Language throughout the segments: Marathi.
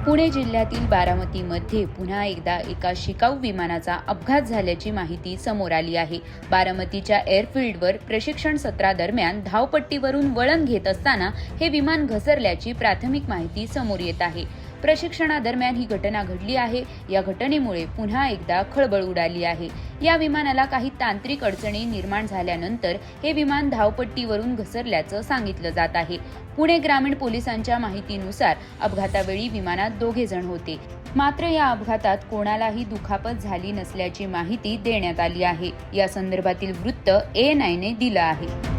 पुणे जिल्ह्यातील बारामतीमध्ये पुन्हा एकदा एका शिकाऊ विमानाचा अपघात झाल्याची माहिती समोर आली आहे। बारामतीच्या एअरफील्डवर प्रशिक्षण सत्रादरम्यान धावपट्टीवरून वळण घेत असताना हे विमान घसरल्याची प्राथमिक माहिती समोर येत आहे। प्रशिक्षणादरम्यान ही घटना घडली आहे। या घटनेमुळे पुन्हा एकदा खळबळ उडाली आहे। या विमानाला काही तांत्रिक अडचणी निर्माण झाल्यानंतर हे विमान धावपट्टीवरून घसरल्याचं सांगितलं जात आहे। पुणे ग्रामीण पोलिसांच्या माहितीनुसार अपघातावेळी विमानात 2 जण होते। मात्र या अपघातात कोणालाही दुखापत झाली नसल्याची माहिती देण्यात आली आहे। या संदर्भातील वृत्त ANI ने दिलं आहे।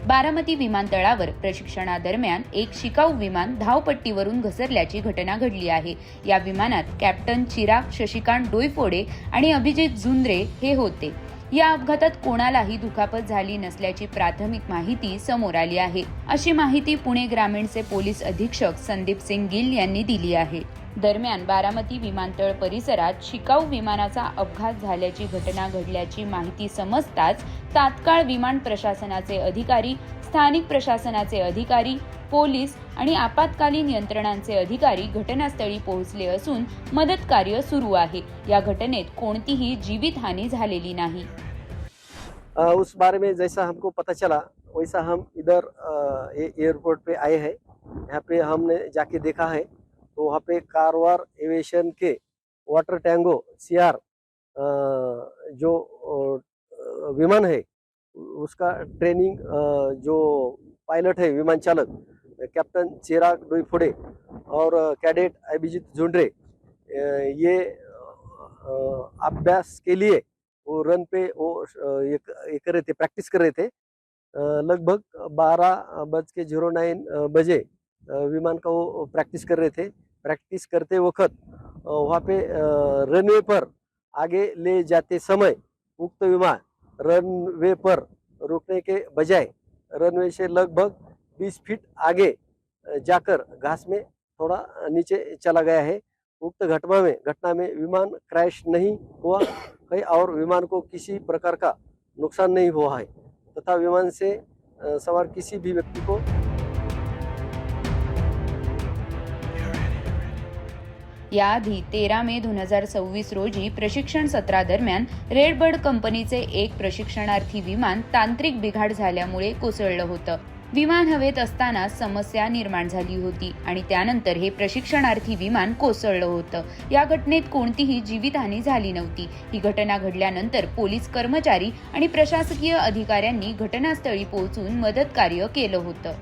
बारामती विमानतळावर प्रशिक्षणादरम्यान एक शिकाऊ विमान धावपट्टीवरून घसरल्याची घटना घडली आहे। या विमानात कॅप्टन चिराग शशिकांत डोईफोडे आणि अभिजित झुंद्रे हे होते। या अपघातात कोणालाही दुखापत झाली नसल्याची प्राथमिक माहिती समोर आली आहे, अशी माहिती पुणे ग्रामीणचे पोलीस अधीक्षक संदीप सिंग गिल यांनी दिली आहे। दरम्यान बारामती विमानतळ परिसरात शिकाऊ विमानाचा अपघात झाल्याची घटना घडल्याची माहिती समजताच तात्काळ विमान प्रशासनाचे अधिकारी, स्थानिक प्रशासनाचे अधिकारी, पोलीस आणि आपत्कालीन यंत्रणांचे अधिकारी घटनास्थळी पोहोचले असून मदत कार्य सुरू आहे। या घटनेत कोणतीही जीवितहानी झालेली नाही। उस बारे में जैसा हमको पता चला वैसा हम इधर एयरपोर्ट पे आए हैं। यहाँ पे हमने जाके देखा है तो वहाँ पे कारवार एविएशन के वाटर टैंगो CR जो विमान है उसका ट्रेनिंग जो पायलट है विमान चालक कैप्टन चिराग डोईफोडे और कैडेट अभिजीत झुंड्रे ये अभ्यास के लिए वो रन पे वो ये कर रहे थे, प्रैक्टिस कर रहे थे। लगभग 12:09 बजे विमान का वो प्रैक्टिस कर रहे थे। प्रैक्टिस करते वक्त वहाँ पे रनवे पर आगे ले जाते समय उक्त विमान रनवे पर रुकने के बजाय रनवे से लगभग 20 फीट आगे जाकर घास में थोड़ा नीचे चला गया है। उक्त घटना में विमान क्रैश नहीं हुआ है और विमान को किसी प्रकार का नुकसान नहीं हुआ है तथा विमान से सवार किसी भी व्यक्ति को याआधी 13 मे 2026 रोजी प्रशिक्षण सत्रादरम्यान रेडबर्ड कंपनीचे एक प्रशिक्षणार्थी विमान तांत्रिक बिघाड झाल्यामुळे कोसळलं होतं। विमान हवेत असताना समस्या निर्माण झाली होती आणि त्यानंतर हे प्रशिक्षणार्थी विमान कोसळलं होतं। या घटनेत कोणतीही जीवितहानी झाली नव्हती। ही घटना घडल्यानंतर पोलीस कर्मचारी आणि प्रशासकीय अधिकाऱ्यांनी घटनास्थळी पोहोचून मदत कार्य केलं होतं।